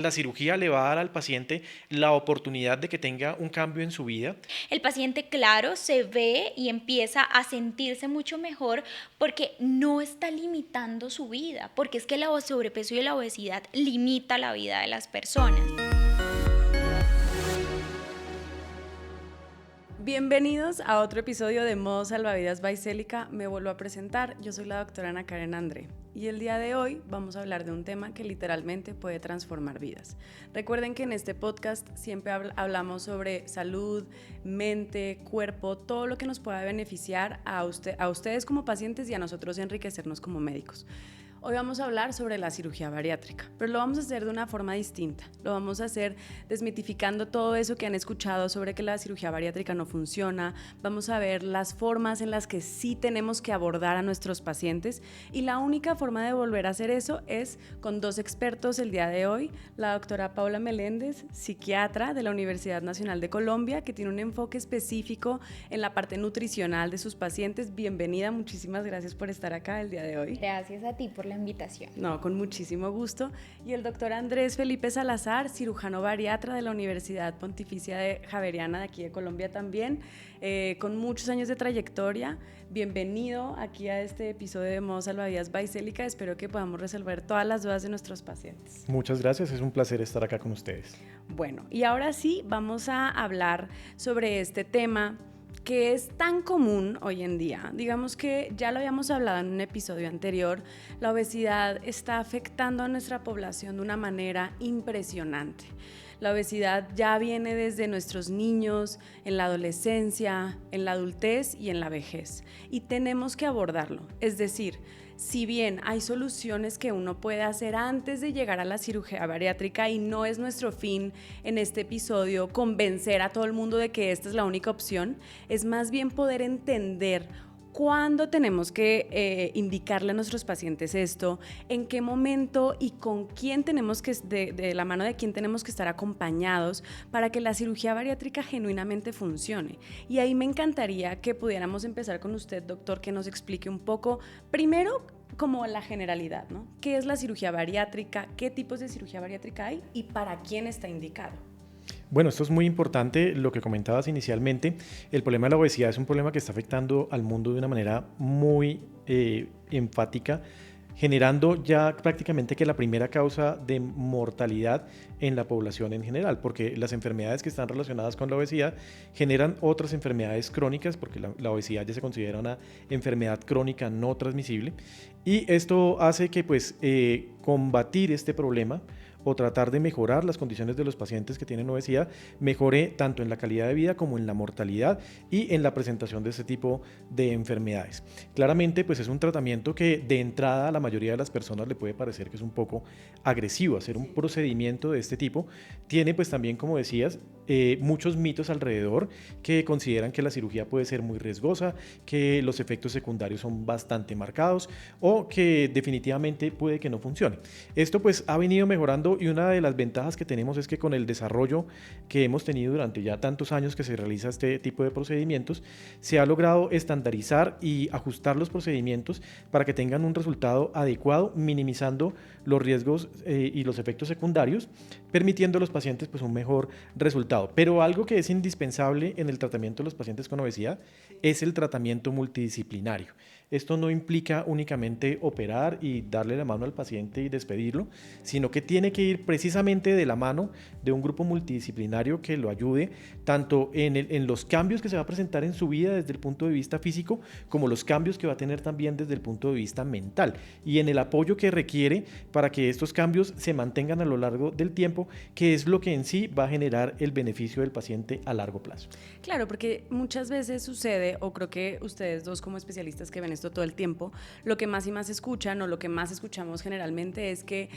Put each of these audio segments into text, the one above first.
La cirugía le va a dar al paciente la oportunidad de que tenga un cambio en su vida. El paciente, claro, se ve y empieza a sentirse mucho mejor porque no está limitando su vida, porque es que el sobrepeso y la obesidad limita la vida de las personas. Bienvenidos a otro episodio de Modo Salvavidas by Célica. Me vuelvo a presentar, yo soy la doctora Ana Karen André y el día de hoy vamos a hablar de un tema que literalmente puede transformar vidas. Recuerden que en este podcast siempre hablamos sobre salud, mente, cuerpo, todo lo que nos pueda beneficiar a ustedes como pacientes y a nosotros enriquecernos como médicos. Hoy vamos a hablar sobre la cirugía bariátrica, pero lo vamos a hacer de una forma distinta. Lo vamos a hacer desmitificando todo eso que han escuchado sobre que la cirugía bariátrica no funciona. Vamos a ver las formas en las que sí tenemos que abordar a nuestros pacientes y la única forma de volver a hacer eso es con dos expertos el día de hoy. La doctora Paula Meléndez, psiquiatra de la Universidad Nacional de Colombia, que tiene un enfoque específico en la parte nutricional de sus pacientes. Bienvenida, muchísimas gracias por estar acá el día de hoy. Gracias a ti por la invitación. No, con muchísimo gusto. Y el doctor Andrés Felipe Salazar, cirujano bariatra de la Universidad Pontificia Javeriana de aquí de Colombia también, con muchos años de trayectoria. Bienvenido aquí a este episodio de Modo Salvavidas by Célica. Espero que podamos resolver todas las dudas de nuestros pacientes. Muchas gracias, es un placer estar acá con ustedes. Bueno, y ahora sí vamos a hablar sobre este tema que es tan común hoy en día. Digamos que ya lo habíamos hablado en un episodio anterior, la obesidad está afectando a nuestra población de una manera impresionante. La obesidad ya viene desde nuestros niños, en la adolescencia, en la adultez y en la vejez. Y tenemos que abordarlo. Es decir, si bien hay soluciones que uno puede hacer antes de llegar a la cirugía bariátrica y no es nuestro fin en este episodio convencer a todo el mundo de que esta es la única opción, es más bien poder entender cuándo tenemos que indicarle a nuestros pacientes esto, en qué momento y con quién tenemos que, de la mano de quién tenemos que estar acompañados para que la cirugía bariátrica genuinamente funcione. Y ahí me encantaría que pudiéramos empezar con usted, doctor, que nos explique un poco, primero, como la generalidad, ¿no? ¿Qué es la cirugía bariátrica? ¿Qué tipos de cirugía bariátrica hay? ¿Y para quién está indicado? Bueno, esto es muy importante, lo que comentabas inicialmente. El problema de la obesidad es un problema que está afectando al mundo de una manera muy enfática, generando ya prácticamente que la primera causa de mortalidad en la población en general, porque las enfermedades que están relacionadas con la obesidad generan otras enfermedades crónicas, porque la obesidad ya se considera una enfermedad crónica no transmisible, y esto hace que pues combatir este problema o tratar de mejorar las condiciones de los pacientes que tienen obesidad, mejore tanto en la calidad de vida como en la mortalidad y en la presentación de este tipo de enfermedades. Claramente, pues es un tratamiento que de entrada a la mayoría de las personas le puede parecer que es un poco agresivo. Hacer un procedimiento de este tipo tiene pues también, como decías, muchos mitos alrededor que consideran que la cirugía puede ser muy riesgosa, que los efectos secundarios son bastante marcados o que definitivamente puede que no funcione. Esto pues ha venido mejorando y una de las ventajas que tenemos es que con el desarrollo que hemos tenido durante ya tantos años que se realiza este tipo de procedimientos, se ha logrado estandarizar y ajustar los procedimientos para que tengan un resultado adecuado, minimizando los riesgos y los efectos secundarios, permitiendo a los pacientes pues un mejor resultado. Pero algo que es indispensable en el tratamiento de los pacientes con obesidad es el tratamiento multidisciplinario. Esto no implica únicamente operar y darle la mano al paciente y despedirlo, sino que tiene que ir precisamente de la mano de un grupo multidisciplinario que lo ayude tanto en los cambios que se va a presentar en su vida desde el punto de vista físico, como los cambios que va a tener también desde el punto de vista mental y en el apoyo que requiere para que estos cambios se mantengan a lo largo del tiempo, que es lo que en sí va a generar el beneficio del paciente a largo plazo. Claro, porque muchas veces sucede, o creo que ustedes dos como especialistas que ven esto todo el tiempo, lo que más y más escuchan o lo que más escuchamos generalmente es que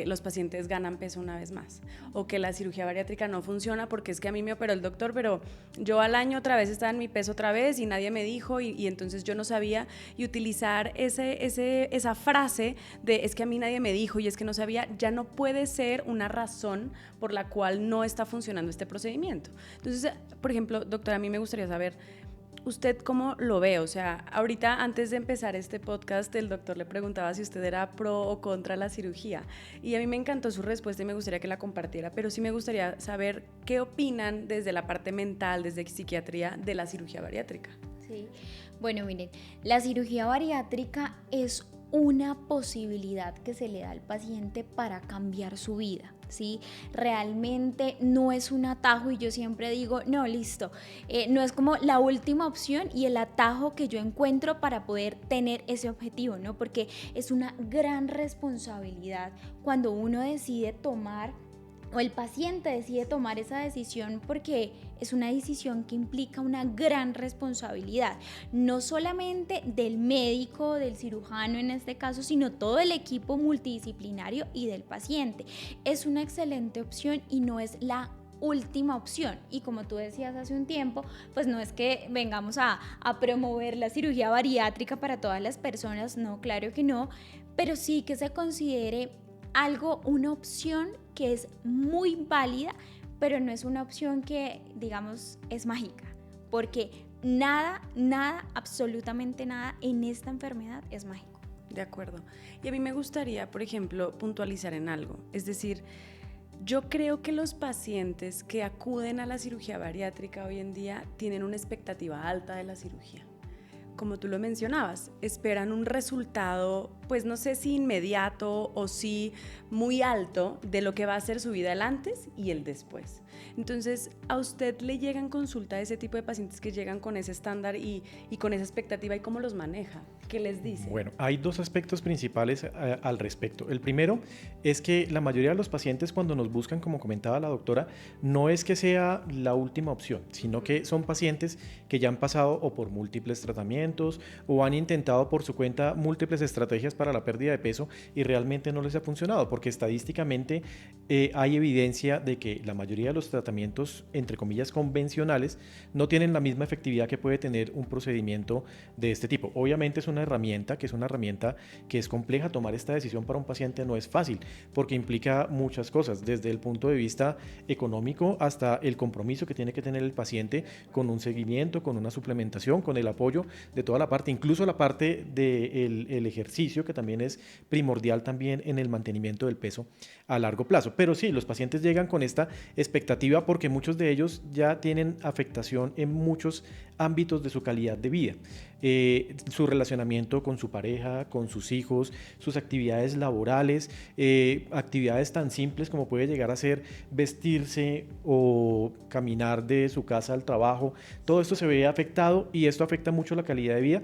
los pacientes ganan peso una vez más o que la cirugía bariátrica no funciona porque es que a mí me operó el doctor, pero yo al año otra vez estaba en mi peso otra vez y nadie me dijo y entonces yo no sabía, y utilizar esa frase de es que a mí nadie me dijo y es que no sabía, ya no puede ser una razón por la cual no está funcionando este procedimiento. Entonces, por ejemplo, doctora, a mí me gustaría saber ¿Usted cómo lo ve? O sea, ahorita antes de empezar este podcast, el doctor le preguntaba si usted era pro o contra la cirugía. Y a mí me encantó su respuesta y me gustaría que la compartiera, pero sí me gustaría saber qué opinan desde la parte mental, desde psiquiatría, de la cirugía bariátrica. Sí. Bueno, miren, la cirugía bariátrica es una posibilidad que se le da al paciente para cambiar su vida, ¿sí? Realmente no es un atajo y yo siempre digo, no, listo, no es como la última opción y el atajo que yo encuentro para poder tener ese objetivo, ¿no? Porque es una gran responsabilidad cuando uno decide tomar o el paciente decide tomar esa decisión, porque es una decisión que implica una gran responsabilidad, no solamente del médico, del cirujano en este caso, sino todo el equipo multidisciplinario y del paciente. Es una excelente opción y no es la última opción. Y como tú decías hace un tiempo, pues no es que vengamos a promover la cirugía bariátrica para todas las personas, no, claro que no, pero sí que se considere algo, una opción que es muy válida, pero no es una opción que, digamos, es mágica, porque nada, absolutamente nada en esta enfermedad es mágico. De acuerdo. Y a mí me gustaría, por ejemplo, puntualizar en algo. Es decir, yo creo que los pacientes que acuden a la cirugía bariátrica hoy en día tienen una expectativa alta de la cirugía. Como tú lo mencionabas, esperan un resultado, pues no sé si inmediato o si muy alto de lo que va a ser su vida el antes y el después. Entonces, ¿a usted le llegan consulta de ese tipo de pacientes que llegan con ese estándar y con esa expectativa, y cómo los maneja? ¿Qué les dice? Bueno, hay dos aspectos principales al respecto. El primero es que la mayoría de los pacientes, cuando nos buscan, como comentaba la doctora, no es que sea la última opción, sino que son pacientes que ya han pasado o por múltiples tratamientos o han intentado por su cuenta múltiples estrategias para la pérdida de peso y realmente no les ha funcionado, porque estadísticamente hay evidencia de que la mayoría de los tratamientos, entre comillas, convencionales, no tienen la misma efectividad que puede tener un procedimiento de este tipo. Obviamente es una herramienta que es compleja. Tomar esta decisión para un paciente no es fácil, porque implica muchas cosas, desde el punto de vista económico hasta el compromiso que tiene que tener el paciente con un seguimiento, con una suplementación, con el apoyo de toda la parte, incluso la parte del ejercicio, que también es primordial también en el mantenimiento del peso a largo plazo. Pero sí, los pacientes llegan con esta expectativa porque muchos de ellos ya tienen afectación en muchos ámbitos de su calidad de vida. Su relacionamiento con su pareja, con sus hijos, sus actividades laborales, actividades tan simples como puede llegar a ser vestirse o caminar de su casa al trabajo. Todo esto se ve afectado y esto afecta mucho la calidad de vida.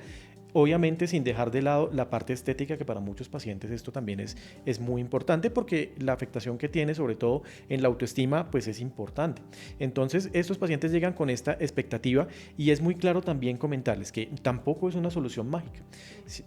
Obviamente sin dejar de lado la parte estética, que para muchos pacientes esto también es muy importante, porque la afectación que tiene, sobre todo en la autoestima, pues es importante. Entonces estos pacientes llegan con esta expectativa y es muy claro también comentarles que tampoco es una solución mágica.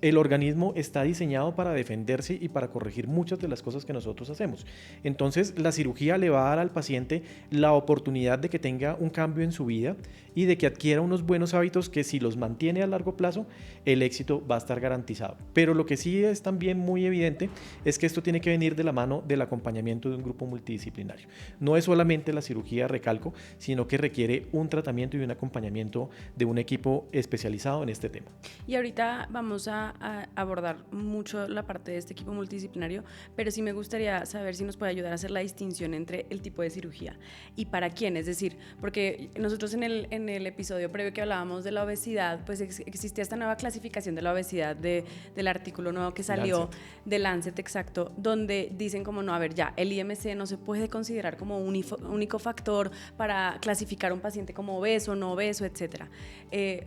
El organismo está diseñado para defenderse y para corregir muchas de las cosas que nosotros hacemos. Entonces la cirugía le va a dar al paciente la oportunidad de que tenga un cambio en su vida y de que adquiera unos buenos hábitos que, si los mantiene a largo plazo, el éxito va a estar garantizado. Pero lo que sí es también muy evidente es que esto tiene que venir de la mano del acompañamiento de un grupo multidisciplinario. No es solamente la cirugía, recalco, sino que requiere un tratamiento y un acompañamiento de un equipo especializado en este tema. Y ahorita vamos a abordar mucho la parte de este equipo multidisciplinario, pero sí me gustaría saber si nos puede ayudar a hacer la distinción entre el tipo de cirugía y para quién. Es decir, porque nosotros en el episodio previo que hablábamos de la obesidad, pues existía esta nueva clasificación de la obesidad del artículo nuevo que salió de Lancet, exacto, donde dicen como no, a ver, ya, el IMC no se puede considerar como un único factor para clasificar a un paciente como obeso, no obeso, etcétera.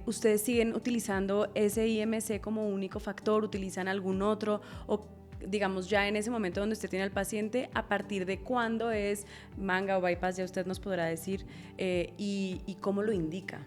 ¿Ustedes siguen utilizando ese IMC como único factor? ¿Utilizan algún otro? O digamos, ya en ese momento donde usted tiene al paciente, a partir de cuándo es manga o bypass, ya usted nos podrá decir, y cómo lo indica.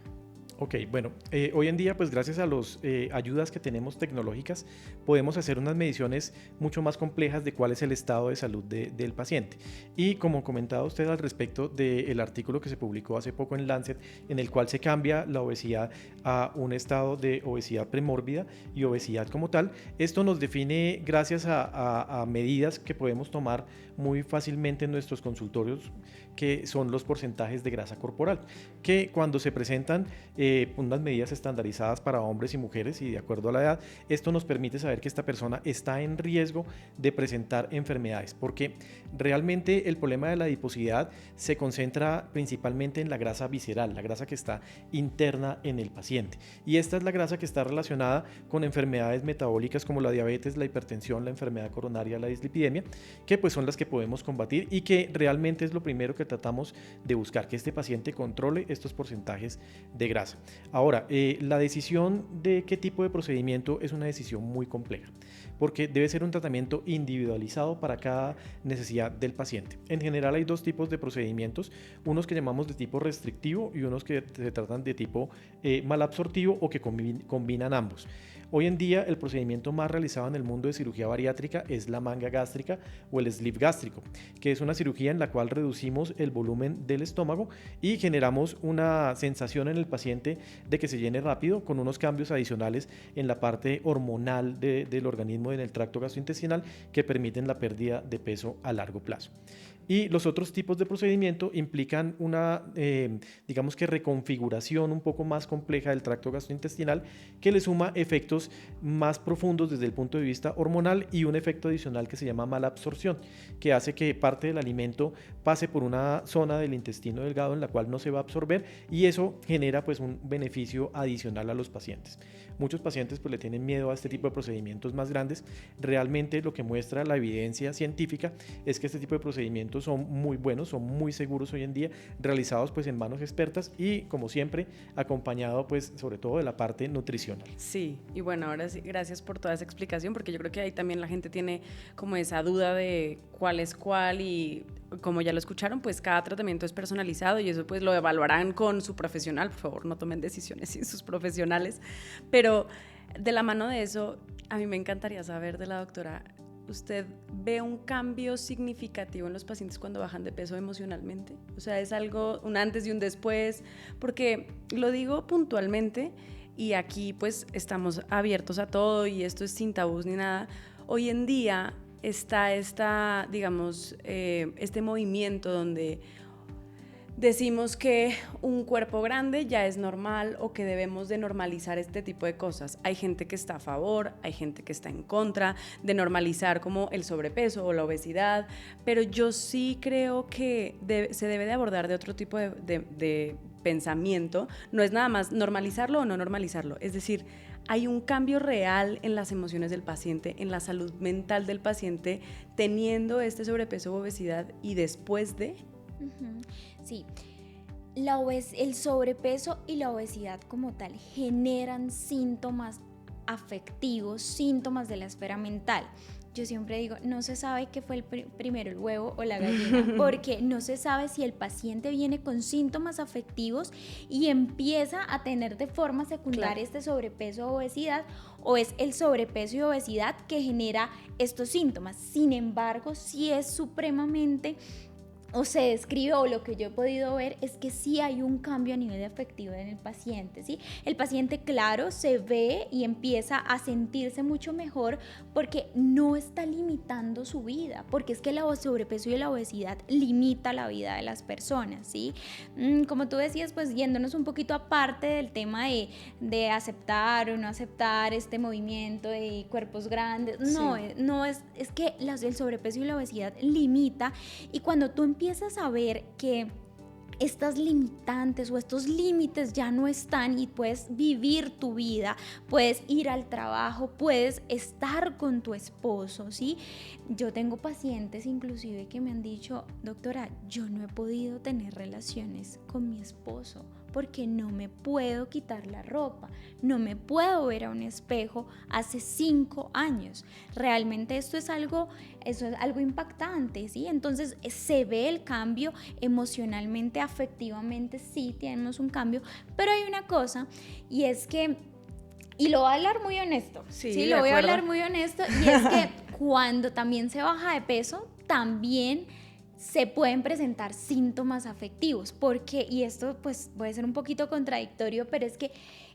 Ok, bueno, hoy en día, pues gracias a las ayudas que tenemos tecnológicas, podemos hacer unas mediciones mucho más complejas de cuál es el estado de salud del paciente. Y como comentaba usted al respecto del artículo que se publicó hace poco en Lancet, en el cual se cambia la obesidad a un estado de obesidad premórbida y obesidad como tal, esto nos define gracias a medidas que podemos tomar muy fácilmente en nuestros consultorios, que son los porcentajes de grasa corporal, que cuando se presentan unas medidas estandarizadas para hombres y mujeres y de acuerdo a la edad. Esto nos permite saber que esta persona está en riesgo de presentar enfermedades, porque realmente el problema de la adiposidad se concentra principalmente en la grasa visceral, la grasa que está interna en el paciente, y esta es la grasa que está relacionada con enfermedades metabólicas como la diabetes, la hipertensión, la enfermedad coronaria, la dislipidemia, que pues son las que podemos combatir y que realmente es lo primero que tratamos de buscar, que este paciente controle estos porcentajes de grasa. Ahora, la decisión de qué tipo de procedimiento es una decisión muy compleja, porque debe ser un tratamiento individualizado para cada necesidad del paciente. En general hay dos tipos de procedimientos, unos que llamamos de tipo restrictivo y unos que se tratan de tipo malabsortivo o que combinan ambos. Hoy en día el procedimiento más realizado en el mundo de cirugía bariátrica es la manga gástrica o el sleeve gástrico, que es una cirugía en la cual reducimos el volumen del estómago y generamos una sensación en el paciente de que se llene rápido, con unos cambios adicionales en la parte hormonal del organismo en el tracto gastrointestinal que permiten la pérdida de peso a largo plazo. Y los otros tipos de procedimiento implican una, digamos que reconfiguración un poco más compleja del tracto gastrointestinal que le suma efectos más profundos desde el punto de vista hormonal y un efecto adicional que se llama malabsorción, que hace que parte del alimento pase por una zona del intestino delgado en la cual no se va a absorber y eso genera pues un beneficio adicional a los pacientes. Muchos pacientes pues le tienen miedo a este tipo de procedimientos más grandes. Realmente lo que muestra la evidencia científica es que este tipo de procedimientos son muy buenos, son muy seguros hoy en día, realizados pues en manos expertas y como siempre acompañado pues sobre todo de la parte nutricional. Sí, y bueno, ahora sí, gracias por toda esa explicación, porque yo creo que ahí también la gente tiene como esa duda de cuál es cuál y como ya lo escucharon, pues cada tratamiento es personalizado y eso pues lo evaluarán con su profesional. Por favor, no tomen decisiones sin sus profesionales, pero de la mano de eso, a mí me encantaría saber de la doctora, ¿usted ve un cambio significativo en los pacientes cuando bajan de peso emocionalmente? O sea, ¿es algo, un antes y un después? Porque lo digo puntualmente y aquí pues estamos abiertos a todo y esto es sin tabús ni nada. Hoy en día está digamos, este movimiento donde decimos que un cuerpo grande ya es normal o que debemos de normalizar este tipo de cosas. Hay gente que está a favor, hay gente que está en contra de normalizar como el sobrepeso o la obesidad, pero yo sí creo que se debe de abordar de otro tipo de pensamiento. No es nada más normalizarlo o no normalizarlo, es decir, hay un cambio real en las emociones del paciente, en la salud mental del paciente, teniendo este sobrepeso o obesidad y después de... Sí, el sobrepeso y la obesidad como tal generan síntomas afectivos, síntomas de la esfera mental. Yo siempre digo, no se sabe qué fue primero, el huevo o la gallina, porque no se sabe si el paciente viene con síntomas afectivos y empieza a tener de forma secundaria este sobrepeso o obesidad, o es el sobrepeso y obesidad que genera estos síntomas. Sin embargo, sí es supremamente... o se describe, o lo que yo he podido ver es que sí hay un cambio a nivel afectivo en el paciente, ¿sí? El paciente, claro, se ve y empieza a sentirse mucho mejor porque no está limitando su vida, porque es que el sobrepeso y la obesidad limita la vida de las personas, ¿sí? Como tú decías, pues yéndonos un poquito aparte del tema de aceptar o no aceptar este movimiento de cuerpos grandes, no, sí. No es que el sobrepeso y la obesidad limita, y cuando tú empiezas a ver que estas limitantes o estos límites ya no están y puedes vivir tu vida, puedes ir al trabajo, puedes estar con tu esposo, ¿sí? Yo tengo pacientes inclusive que me han dicho, doctora, yo no he podido tener relaciones con mi esposo porque no me puedo quitar la ropa, no me puedo ver a un espejo hace 5 años. Realmente eso es algo impactante, ¿sí? Entonces se ve el cambio emocionalmente, afectivamente, sí tenemos un cambio, pero hay una cosa y es que, y lo voy a hablar muy honesto, sí, lo voy a hablar muy honesto, y es que cuando también se baja de peso, también se pueden presentar síntomas afectivos, porque, y esto pues puede ser un poquito contradictorio, pero es que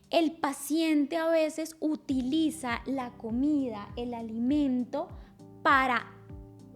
el paciente a veces utiliza la comida, el alimento, para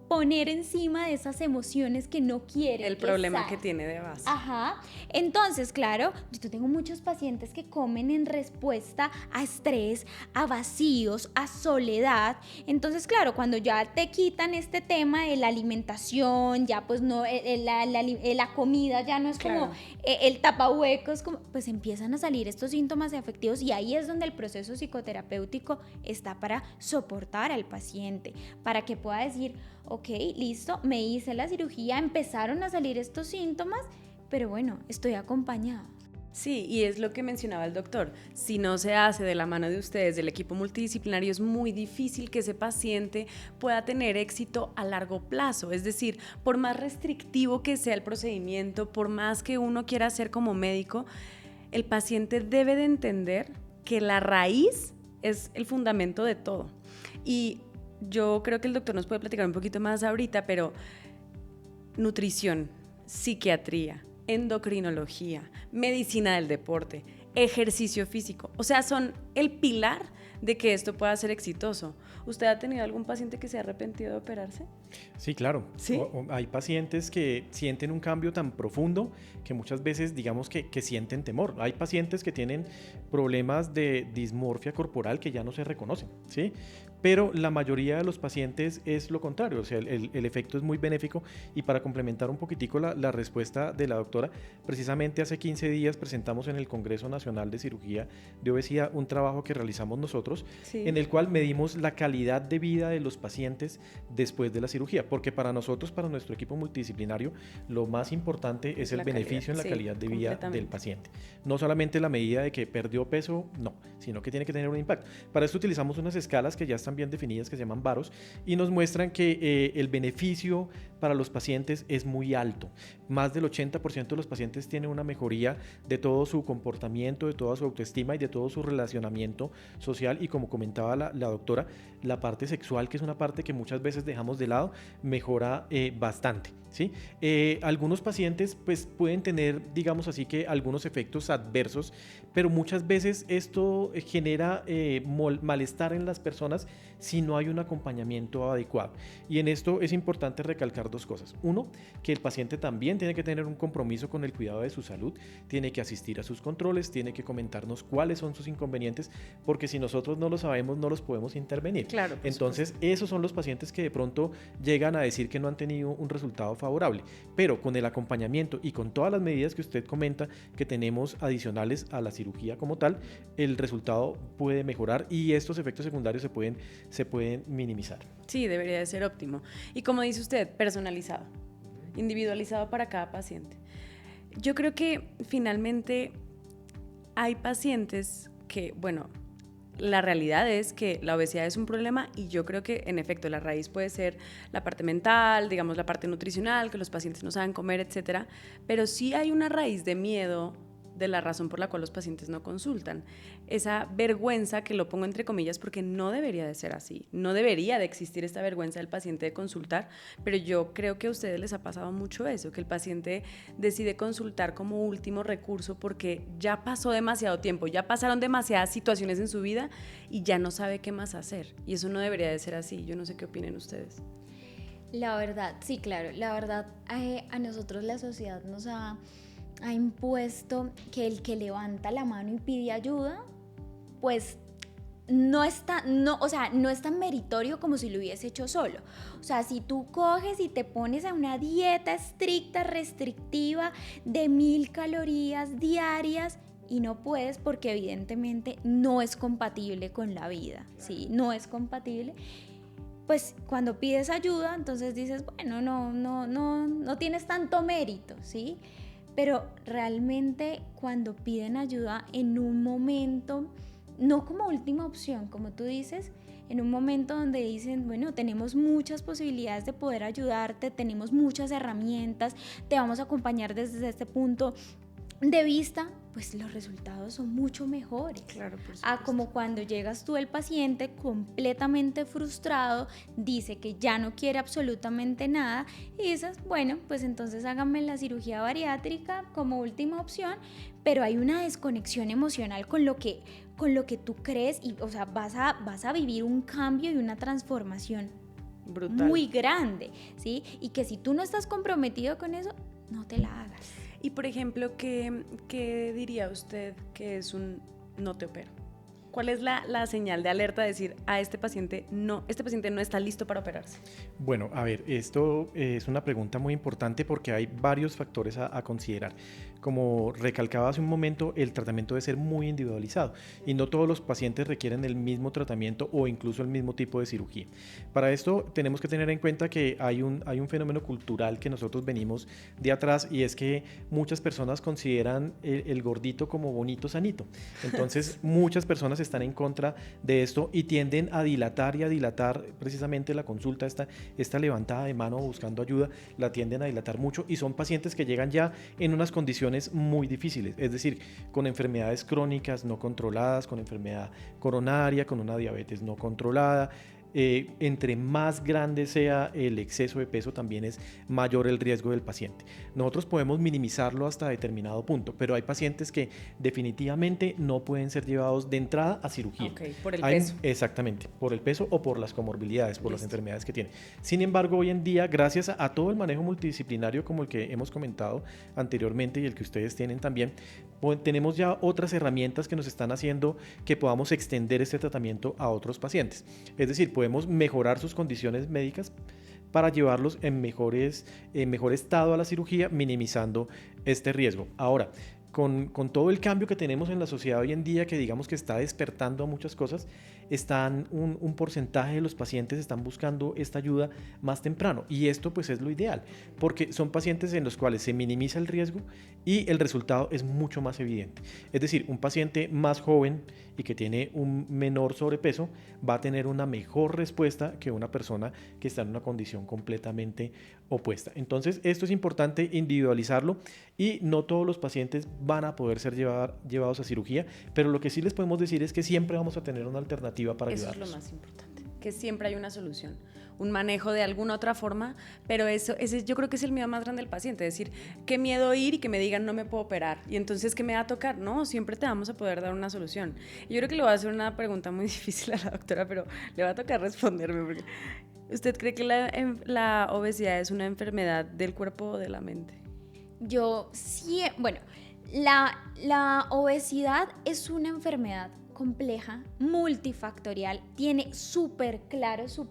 poner encima de esas emociones que no quiere. El problema que tiene de base. Ajá. Entonces, claro, yo tengo muchos pacientes que comen en respuesta a estrés, a vacíos, a soledad. Entonces, claro, cuando ya te quitan este tema de la alimentación, ya pues no, la comida ya no es como el tapahuecos, pues empiezan a salir estos síntomas afectivos y ahí es donde el proceso psicoterapéutico está para soportar al paciente, para que pueda decir, ok, listo, me hice la cirugía, empezaron a salir estos síntomas, pero bueno, estoy acompañado. Sí, y es lo que mencionaba el doctor. Si no se hace de la mano de ustedes, del equipo multidisciplinario, es muy difícil que ese paciente pueda tener éxito a largo plazo. Es decir, por más restrictivo que sea el procedimiento, por más que uno quiera hacer como médico, el paciente debe de entender que la raíz es el fundamento de todo. Y yo creo que el doctor nos puede platicar un poquito más ahorita, pero nutrición, psiquiatría, endocrinología, medicina del deporte, ejercicio físico, o sea, son el pilar de que esto pueda ser exitoso. ¿Usted ha tenido algún paciente que se ha arrepentido de operarse? Sí, claro. ¿Sí? Hay pacientes que sienten un cambio tan profundo que muchas veces digamos que sienten temor. Hay pacientes que tienen problemas de dismorfia corporal que ya no se reconocen, ¿sí? Pero la mayoría de los pacientes es lo contrario, o sea, el efecto es muy benéfico. Y para complementar un poquitico la respuesta de la doctora, precisamente hace 15 días presentamos en el Congreso Nacional de Cirugía de Obesidad un trabajo que realizamos nosotros, en el cual medimos la calidad de vida de los pacientes después de la cirugía, porque para nosotros, para nuestro equipo multidisciplinario, lo más importante es el beneficio en la calidad de vida del paciente. No solamente la medida de que perdió peso, no, sino que tiene que tener un impacto. Para esto utilizamos unas escalas que ya están bien definidas, que se llaman VAROS, y nos muestran que el beneficio para los pacientes es muy alto. Más del 80% de los pacientes tienen una mejoría de todo su comportamiento, de toda su autoestima y de todo su relacionamiento social. Y como comentaba la doctora, la parte sexual, que es una parte que muchas veces dejamos de lado, mejora bastante, ¿sí? Algunos pacientes pues pueden tener, digamos así, que algunos efectos adversos, pero muchas veces esto genera malestar en las personas si no hay un acompañamiento adecuado. Y en esto es importante recalcar dos cosas. Uno, que el paciente también tiene que tener un compromiso con el cuidado de su salud, tiene que asistir a sus controles, tiene que comentarnos cuáles son sus inconvenientes, porque si nosotros no lo sabemos, no los podemos intervenir. Claro, entonces, esos son los pacientes que de pronto llegan a decir que no han tenido un resultado favorable, pero con el acompañamiento y con todas las medidas que usted comenta que tenemos adicionales a la cirugía como tal, el resultado puede mejorar y estos efectos secundarios se pueden minimizar. Sí, debería de ser óptimo. Y como dice usted, personalizado, individualizado para cada paciente. Yo creo que finalmente hay pacientes que, bueno, la realidad es que la obesidad es un problema y yo creo que en efecto la raíz puede ser la parte mental, digamos la parte nutricional, que los pacientes no saben comer, etcétera, pero sí hay una raíz de miedo de la razón por la cual los pacientes no consultan. Esa vergüenza, que lo pongo entre comillas porque no debería de ser así, no debería de existir esta vergüenza del paciente de consultar, pero yo creo que a ustedes les ha pasado mucho eso, que el paciente decide consultar como último recurso porque ya pasó demasiado tiempo, ya pasaron demasiadas situaciones en su vida y ya no sabe qué más hacer, y eso no debería de ser así. Yo no sé qué opinen ustedes. La verdad, sí, claro, la verdad a nosotros la sociedad nos ha impuesto que el que levanta la mano y pide ayuda, pues no es tan meritorio como si lo hubiese hecho solo. O sea, si tú coges y te pones a una dieta estricta, restrictiva, de 1000 calorías diarias, y no puedes porque evidentemente no es compatible con la vida, ¿sí? No es compatible. Pues cuando pides ayuda, entonces dices, bueno, no tienes tanto mérito, ¿sí? Pero realmente cuando piden ayuda en un momento, no como última opción, como tú dices, en un momento donde dicen, bueno, tenemos muchas posibilidades de poder ayudarte, tenemos muchas herramientas, te vamos a acompañar desde este punto de vista, pues los resultados son mucho mejores. Claro, por supuesto. A como cuando llegas tú, el paciente completamente frustrado, dice que ya no quiere absolutamente nada y dices, bueno, pues entonces háganme la cirugía bariátrica como última opción, pero hay una desconexión emocional con lo que tú crees y, o sea, vas a vivir un cambio y una transformación Brutal. muy grande, ¿sí? Y que si tú no estás comprometido con eso, no te la hagas. Y por ejemplo, ¿qué diría usted que es un no te opero? ¿Cuál es la señal de alerta de decir a este paciente no está listo para operarse? Bueno, a ver, esto es una pregunta muy importante porque hay varios factores a considerar. Como recalcaba hace un momento, el tratamiento debe ser muy individualizado y no todos los pacientes requieren el mismo tratamiento o incluso el mismo tipo de cirugía. Para esto tenemos que tener en cuenta que hay un fenómeno cultural que nosotros venimos de atrás, y es que muchas personas consideran el gordito como bonito, sanito. Entonces muchas personas están en contra de esto y tienden a dilatar precisamente la consulta, esta levantada de mano buscando ayuda, la tienden a dilatar mucho, y son pacientes que llegan ya en unas condiciones muy difíciles, es decir, con enfermedades crónicas no controladas, con enfermedad coronaria, con una diabetes no controlada. Entre más grande sea el exceso de peso, también es mayor el riesgo del paciente. Nosotros podemos minimizarlo hasta determinado punto, pero hay pacientes que definitivamente no pueden ser llevados de entrada a cirugía. Ok, por el peso. Exactamente, por el peso o por las comorbilidades, por las enfermedades que tienen. Sin embargo, hoy en día, gracias a todo el manejo multidisciplinario como el que hemos comentado anteriormente y el que ustedes tienen también, tenemos ya otras herramientas que nos están haciendo que podamos extender este tratamiento a otros pacientes. Es decir, podemos mejorar sus condiciones médicas para llevarlos en mejor estado a la cirugía, minimizando este riesgo. Ahora, con todo el cambio que tenemos en la sociedad hoy en día, que digamos que está despertando a muchas cosas, un porcentaje de los pacientes están buscando esta ayuda más temprano, y esto pues es lo ideal, porque son pacientes en los cuales se minimiza el riesgo y el resultado es mucho más evidente. Es decir, un paciente más joven y que tiene un menor sobrepeso va a tener una mejor respuesta que una persona que está en una condición completamente opuesta. Entonces esto es importante individualizarlo, y no todos los pacientes van a poder ser llevados a cirugía, pero lo que sí les podemos decir es que siempre vamos a tener una alternativa para ayudarlos. Eso es lo más importante, que siempre hay una solución, un manejo de alguna otra forma, pero ese yo creo que es el miedo más grande del paciente, es decir, qué miedo ir y que me digan no me puedo operar, y entonces ¿qué me va a tocar? No, siempre te vamos a poder dar una solución. Y yo creo que le voy a hacer una pregunta muy difícil a la doctora, pero le va a tocar responderme, porque ¿usted cree que la obesidad es una enfermedad del cuerpo o de la mente? Bueno, la obesidad es una enfermedad compleja, multifactorial, tiene súper claro su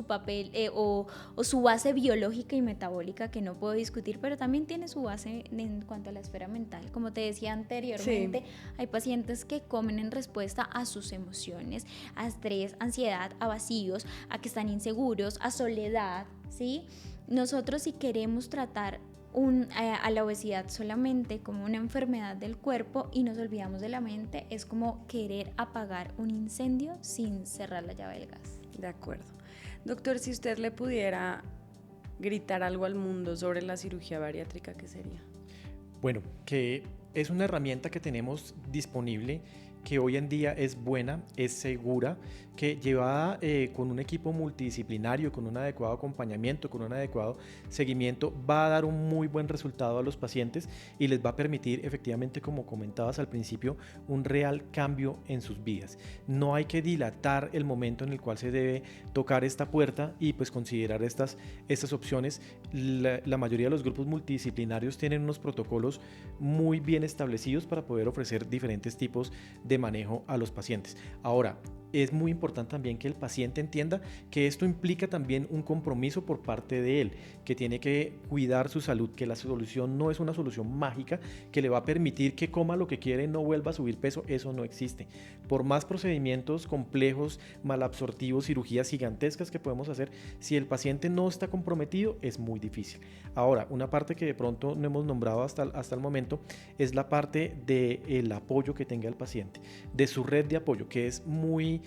papel o su base biológica y metabólica, que no puedo discutir, pero también tiene su base en cuanto a la esfera mental. Como te decía anteriormente, sí, hay pacientes que comen en respuesta a sus emociones, a estrés, ansiedad, a vacíos, a que están inseguros, a soledad, ¿sí? Nosotros, si queremos tratar a la obesidad solamente como una enfermedad del cuerpo y nos olvidamos de la mente, es como querer apagar un incendio sin cerrar la llave del gas. De acuerdo. Doctor, si usted le pudiera gritar algo al mundo sobre la cirugía bariátrica, ¿qué sería? Bueno, que es una herramienta que tenemos disponible, que hoy en día es buena, es segura, que llevada con un equipo multidisciplinario, con un adecuado acompañamiento, con un adecuado seguimiento, va a dar un muy buen resultado a los pacientes y les va a permitir, efectivamente, como comentabas al principio, un real cambio en sus vidas. No hay que dilatar el momento en el cual se debe tocar esta puerta y pues considerar estas opciones. La mayoría de los grupos multidisciplinarios tienen unos protocolos muy bien establecidos para poder ofrecer diferentes tipos de manejo a los pacientes. Ahora, es muy importante también que el paciente entienda que esto implica también un compromiso por parte de él, que tiene que cuidar su salud, que la solución no es una solución mágica que le va a permitir que coma lo que quiere, no vuelva a subir peso. Eso no existe. Por más procedimientos complejos, malabsortivos, cirugías gigantescas que podemos hacer, si el paciente no está comprometido, es muy difícil. Ahora, una parte que de pronto no hemos nombrado hasta el momento es la parte del apoyo que tenga el paciente, de su red de apoyo, que es muy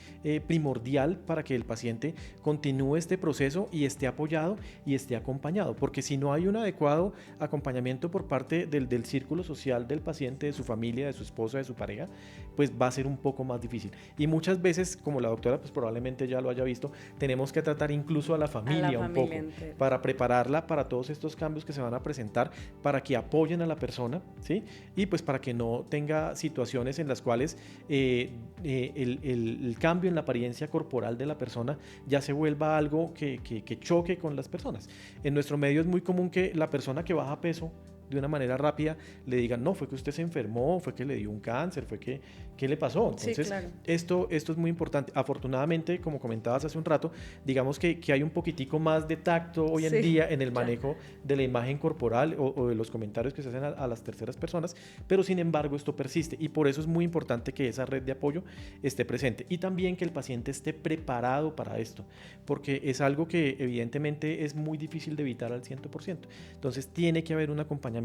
primordial para que el paciente continúe este proceso y esté apoyado y esté acompañado, porque si no hay un adecuado acompañamiento por parte del círculo social del paciente, de su familia, de su esposa, de su pareja, pues va a ser un poco más difícil. Y muchas veces, como la doctora pues probablemente ya lo haya visto, tenemos que tratar incluso a la familia un poco entera, para prepararla para todos estos cambios que se van a presentar, para que apoyen a la persona, ¿sí? Y pues para que no tenga situaciones en las cuales el cambio en la apariencia corporal de la persona ya se vuelva algo que choque con las personas. En nuestro medio es muy común que la persona que baja peso de una manera rápida le digan, no, fue que usted se enfermó, fue que le dio un cáncer, fue que, ¿qué le pasó? Entonces, sí, claro. esto es muy importante. Afortunadamente, como comentabas hace un rato, digamos que hay un poquitico más de tacto hoy en día en el manejo de la imagen corporal o de los comentarios que se hacen a las terceras personas, pero sin embargo esto persiste y por eso es muy importante que esa red de apoyo esté presente y también que el paciente esté preparado para esto, porque es algo que evidentemente es muy difícil de evitar al 100%. Entonces tiene que haber un acompañamiento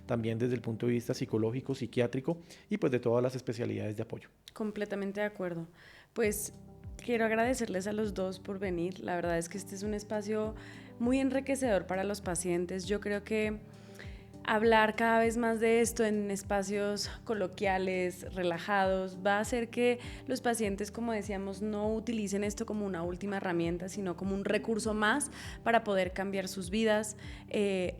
también desde el punto de vista psicológico, psiquiátrico y pues de todas las especialidades de apoyo. Completamente de acuerdo. Pues quiero agradecerles a los dos por venir. La verdad es que este es un espacio muy enriquecedor para los pacientes. Yo creo que hablar cada vez más de esto en espacios coloquiales, relajados, va a hacer que los pacientes, como decíamos, no utilicen esto como una última herramienta, sino como un recurso más para poder cambiar sus vidas.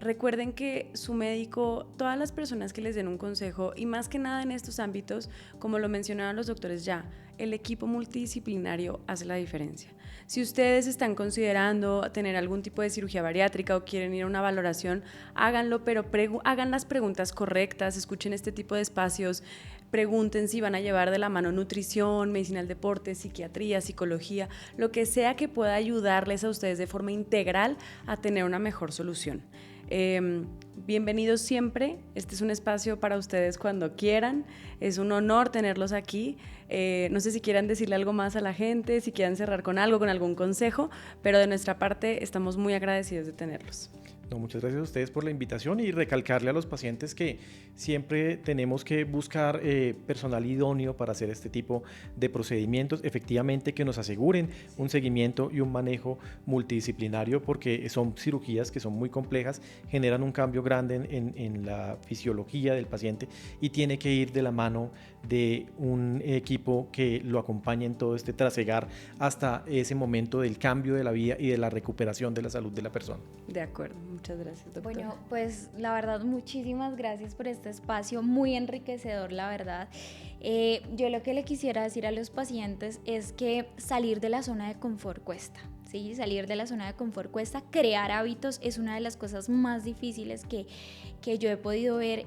Recuerden que su médico, todas las personas que les den un consejo, y más que nada en estos ámbitos, como lo mencionaron los doctores ya, el equipo multidisciplinario hace la diferencia. Si ustedes están considerando tener algún tipo de cirugía bariátrica o quieren ir a una valoración, háganlo, pero hagan las preguntas correctas, escuchen este tipo de espacios, pregunten si van a llevar de la mano nutrición, medicina del deporte, psiquiatría, psicología, lo que sea que pueda ayudarles a ustedes de forma integral a tener una mejor solución. Bienvenidos siempre, este es un espacio para ustedes cuando quieran, es un honor tenerlos aquí. No sé si quieran decirle algo más a la gente, si quieran cerrar con algo, con algún consejo, pero de nuestra parte estamos muy agradecidos de tenerlos. No, muchas gracias a ustedes por la invitación y recalcarle a los pacientes que siempre tenemos que buscar personal idóneo para hacer este tipo de procedimientos, efectivamente que nos aseguren un seguimiento y un manejo multidisciplinario porque son cirugías que son muy complejas, generan un cambio grande en la fisiología del paciente y tiene que ir de la mano de un equipo que lo acompañe en todo este trasegar hasta ese momento del cambio de la vida y de la recuperación de la salud de la persona. De acuerdo, muchas gracias, doctora. Bueno, pues la verdad, muchísimas gracias por este espacio, muy enriquecedor, la verdad. Yo lo que le quisiera decir a los pacientes es que salir de la zona de confort cuesta. ¿Sí? Salir de la zona de confort cuesta, crear hábitos es una de las cosas más difíciles que yo he podido ver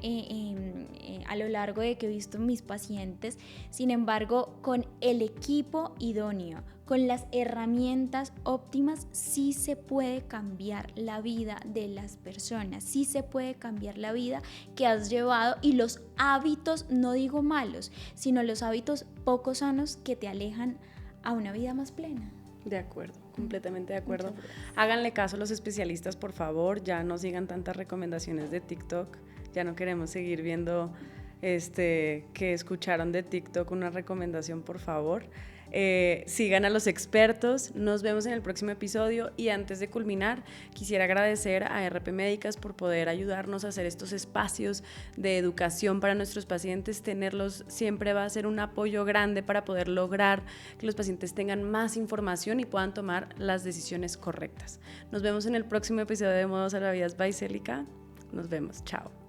a lo largo de que he visto mis pacientes. Sin embargo, con el equipo idóneo, con las herramientas óptimas, sí se puede cambiar la vida de las personas, sí se puede cambiar la vida que has llevado y los hábitos, no digo malos, sino los hábitos poco sanos que te alejan a una vida más plena. De acuerdo, completamente de acuerdo. Háganle caso a los especialistas, por favor, ya no sigan tantas recomendaciones de TikTok, ya no queremos seguir viendo que escucharon de TikTok una recomendación, por favor. Sigan a los expertos, nos vemos en el próximo episodio y antes de culminar quisiera agradecer a RP Médicas por poder ayudarnos a hacer estos espacios de educación para nuestros pacientes. Tenerlos siempre va a ser un apoyo grande para poder lograr que los pacientes tengan más información y puedan tomar las decisiones correctas. Nos vemos en el próximo episodio de Modos Salvavidas by Celica. Nos vemos, chao.